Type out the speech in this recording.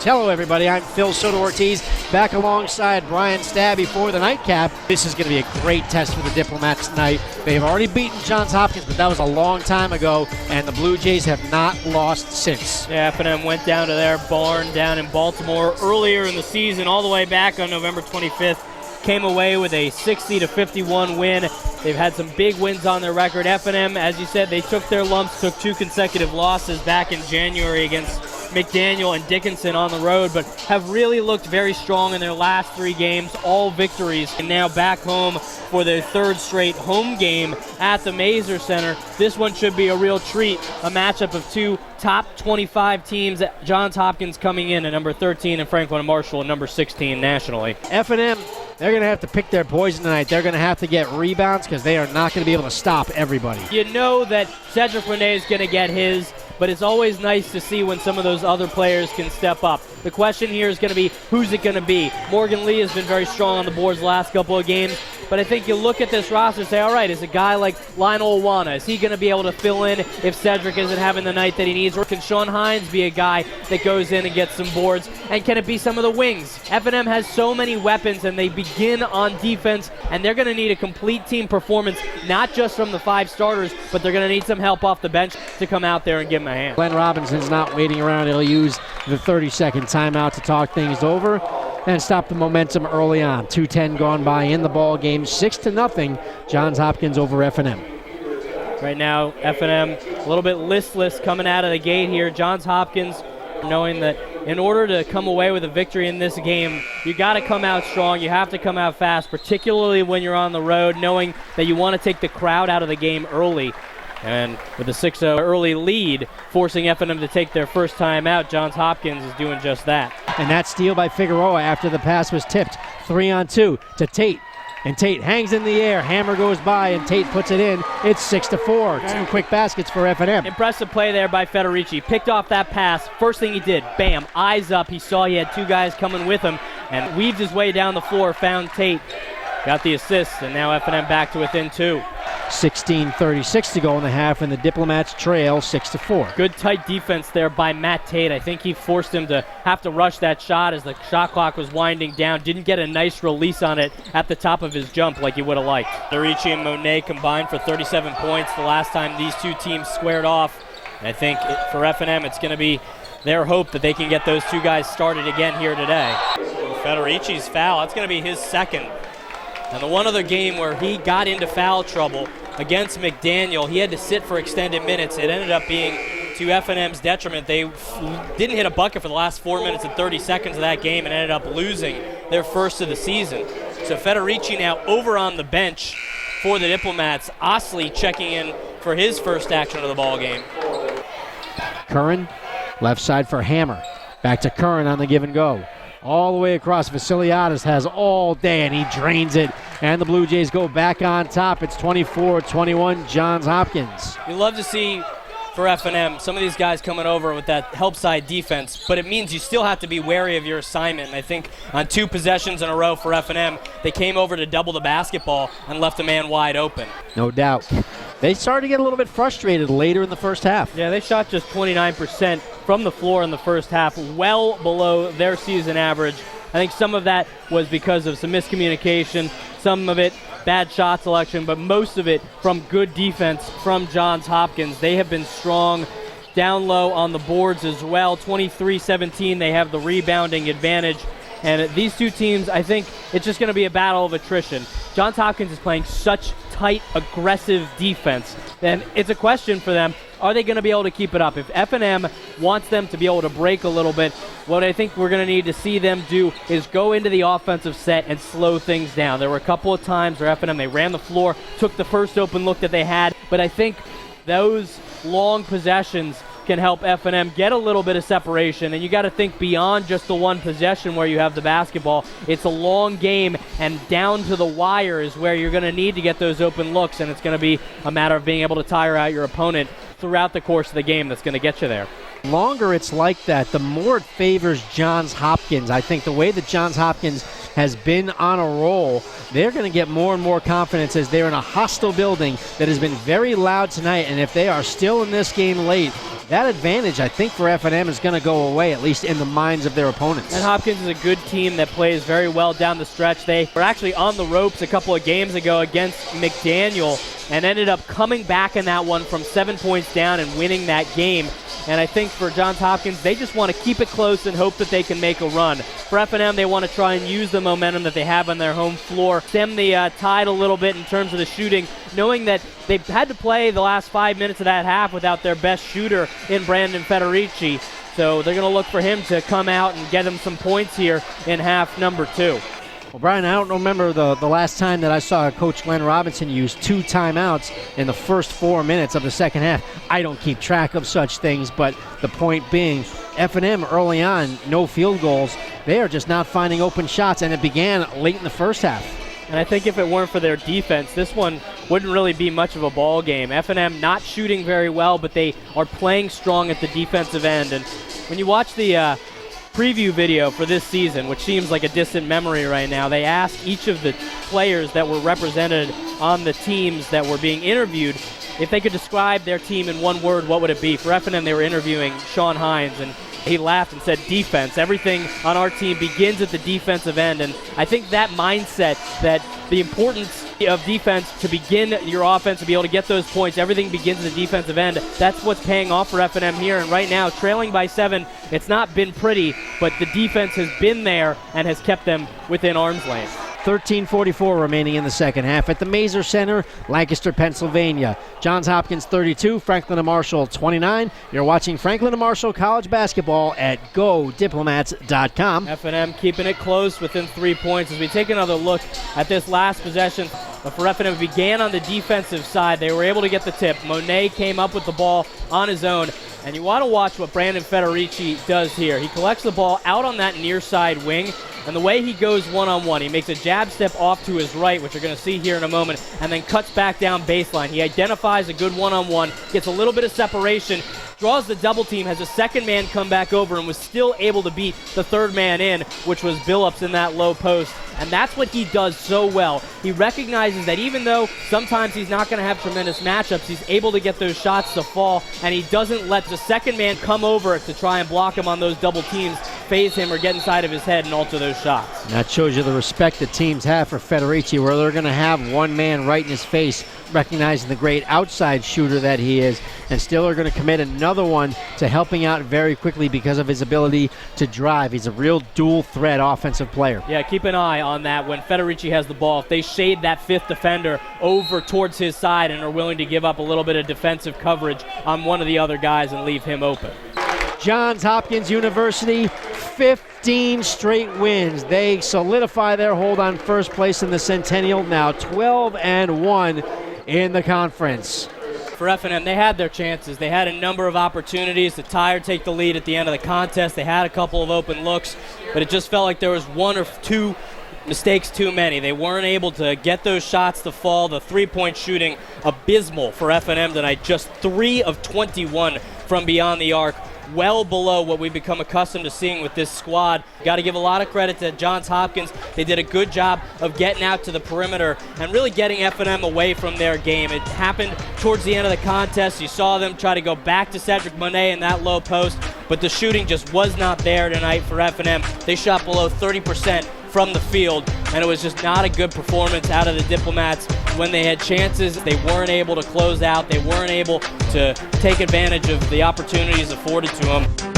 Hello, everybody. I'm Phil Soto-Ortiz, back alongside Bryan Stabbe for the nightcap. This is going to be a great test for the Diplomats tonight. They've already beaten Johns Hopkins, but that was a long time ago, and the Blue Jays have not lost since. Yeah, F&M went down to their barn down in Baltimore earlier in the season, all the way back on November 25th. Came away with a 60-51 win. They've had some big wins on their record. F&M, as you said, they took their lumps, took 2 consecutive losses back in January against McDaniel and Dickinson on the road, but have really looked very strong in their last 3 games, all victories, and now back home for their 3rd straight home game at the Mazer Center. This one should be a real treat, a matchup of 2 top 25 teams. Johns Hopkins coming in at number 13 and Franklin and Marshall at number 16 nationally. F&M, they're going to have to pick their poison tonight. They're going to have to get rebounds because they are not going to be able to stop everybody. You know that Cedric Renee is going to get his, but it's always nice to see when some of those other players can step up. The question here is going to be, who's it going to be? Morgan Lee has been very strong on the boards the last couple of games, but I think you look at this roster and say, all right, is a guy like Lionel Owana, is he going to be able to fill in if Cedric isn't having the night that he needs? Or can Sean Hines be a guy that goes in and gets some boards? And can it be some of the wings? F&M has so many weapons, and they begin on defense, and they're going to need a complete team performance, not just from the 5 starters, but they're going to need some help off the bench to come out there and give them a hand. Glenn Robinson's not waiting around. He'll use the 30-second timeout to talk things over and stop the momentum early on. 2:10 gone by in the ball game, 6-0, Johns Hopkins over F&M. Right now, F&M a little bit listless coming out of the gate here. Johns Hopkins knowing that in order to come away with a victory in this game, you got to come out strong. You have to come out fast, particularly when you're on the road, knowing that you want to take the crowd out of the game early. And with a 6-0 early lead, forcing F&M to take their first time out, Johns Hopkins is doing just that. And that steal by Figueroa after the pass was tipped. 3-on-2 to Tate. And Tate hangs in the air. Hammer goes by, and Tate puts it in. It's 6-4. 2 quick baskets for F&M. Impressive play there by Federici. Picked off that pass. First thing he did, bam, eyes up. He saw he had 2 guys coming with him and weaved his way down the floor, found Tate. Got the assist, and now F&M back to within 2. 16:36 to go in the half, and the Diplomats trail 6-4. Good tight defense there by Matt Tate. I think he forced him to have to rush that shot as the shot clock was winding down. Didn't get a nice release on it at the top of his jump like he would have liked. Federici and Monet combined for 37 points the last time these 2 teams squared off. And I think for F&M, it's going to be their hope that they can get those 2 guys started again here today. Federici's foul, that's going to be his 2nd. And the one other game where he got into foul trouble against McDaniel, he had to sit for extended minutes. It ended up being to F&M's detriment. They didn't hit a bucket for the last 4 minutes and 30 seconds of that game and ended up losing their first of the season. So Federici now over on the bench for the Diplomats. Osley checking in for his first action of the ball game. Curran, left side for Hammer. Back to Curran on the give and go. All the way across. Vasiliadis has all day, and he drains it. And the Blue Jays go back on top. It's 24-21, Johns Hopkins. You love to see for F&M some of these guys coming over with that help side defense, but it means you still have to be wary of your assignment. And I think on 2 possessions in a row for F&M, they came over to double the basketball and left a man wide open. No doubt. They started to get a little bit frustrated later in the first half. Yeah, they shot just 29% from the floor in the first half, well below their season average. I think some of that was because of some miscommunication, some of it bad shot selection, but most of it from good defense from Johns Hopkins. They have been strong down low on the boards as well. 23-17, they have the rebounding advantage. And these 2 teams, I think it's just going to be a battle of attrition. Johns Hopkins is playing such tight, aggressive defense, and it's a question for them. Are they going to be able to keep it up? If F&M wants them to be able to break a little bit, what I think we're going to need to see them do is go into the offensive set and slow things down. There were a couple of times where F&M, they ran the floor, took the first open look that they had, but I think those long possessions can help F&M get a little bit of separation, and you got to think beyond just the one possession where you have the basketball. It's a long game, and down to the wire is where you're going to need to get those open looks, and it's going to be a matter of being able to tire out your opponent throughout the course of the game that's going to get you there. Longer it's like that, the more it favors Johns Hopkins. I think the way that Johns Hopkins has been on a roll, they're going to get more and more confidence as they're in a hostile building that has been very loud tonight, and if they are still in this game late, that advantage, I think, for F&M is going to go away, at least in the minds of their opponents. And Hopkins is a good team that plays very well down the stretch. They were actually on the ropes a couple of games ago against McDaniel and ended up coming back in that one from 7 points down and winning that game. And I think for Johns Hopkins, they just want to keep it close and hope that they can make a run. For F&M, they want to try and use the momentum that they have on their home floor, stem the tide a little bit in terms of the shooting, knowing that they've had to play the last 5 minutes of that half without their best shooter in Brandon Federici. So they're going to look for him to come out and get them some points here in half number 2. Well, Brian, I don't remember the last time that I saw Coach Glenn Robinson use 2 timeouts in the first 4 minutes of the second half. I don't keep track of such things, but the point being, F&M early on, no field goals. They are just not finding open shots, and it began late in the first half. And I think if it weren't for their defense, this one wouldn't really be much of a ball game. F&M not shooting very well, but they are playing strong at the defensive end. And when you watch the preview video for this season, which seems like a distant memory right now, they asked each of the players that were represented on the teams that were being interviewed if they could describe their team in one word, what would it be? For F&M, they were interviewing Sean Hines, and he laughed and said defense. Everything on our team begins at the defensive end, and I think that mindset, that the importance of defense to begin your offense, to be able to get those points, everything begins at the defensive end. That's what's paying off for F&M here, and right now, trailing by 7, it's not been pretty, but the defense has been there and has kept them within arm's length. 13:44 remaining in the second half at the Mazer Center, Lancaster, Pennsylvania. Johns Hopkins 32, Franklin and Marshall 29. You're watching Franklin and Marshall College Basketball at GoDiplomats.com. F&M keeping it close within 3 points as we take another look at this last possession. For F&M, began on the defensive side. They were able to get the tip. Monet came up with the ball on his own. And you want to watch what Brandon Federici does here. He collects the ball out on that near side wing, and the way he goes one-on-one, he makes a jab step off to his right, which you're going to see here in a moment, and then cuts back down baseline. He identifies a good one-on-one, gets a little bit of separation, draws the double team, has a second man come back over, and was still able to beat the third man in, which was Billups in that low post. And that's what he does so well. He recognizes that even though sometimes he's not going to have tremendous matchups, he's able to get those shots to fall, and he doesn't let the second man come over to try and block him on those double teams, phase him, or get inside of his head and alter those shots. That shows you the respect that teams have for Federici, where they're going to have one man right in his face, recognizing the great outside shooter that he is, and still are going to commit another one to helping out very quickly because of his ability to drive. He's a real dual threat offensive player. Yeah, keep an eye on that when Federici has the ball. If they shade that fifth defender over towards his side and are willing to give up a little bit of defensive coverage on one of the other guys and leave him open. Johns Hopkins University, 15 straight wins. They solidify their hold on first place in the Centennial, now 12-1 in the conference. For F&M, they had their chances. They had a number of opportunities to tie or take the lead at the end of the contest. They had a couple of open looks, but it just felt like there was one or two mistakes too many. They weren't able to get those shots to fall. The three-point shooting, abysmal for F&M tonight. Just 3 of 21 from beyond the arc. Well below what we've become accustomed to seeing with this squad. Got to give a lot of credit to Johns Hopkins. They did a good job of getting out to the perimeter and really getting F&M away from their game. It happened towards the end of the contest. You saw them try to go back to Cedric Monet in that low post, but the shooting just was not there tonight for F&M. They shot below 30% from the field, and it was just not a good performance out of the Diplomats. When they had chances, they weren't able to close out. They weren't able to take advantage of the opportunities afforded to them.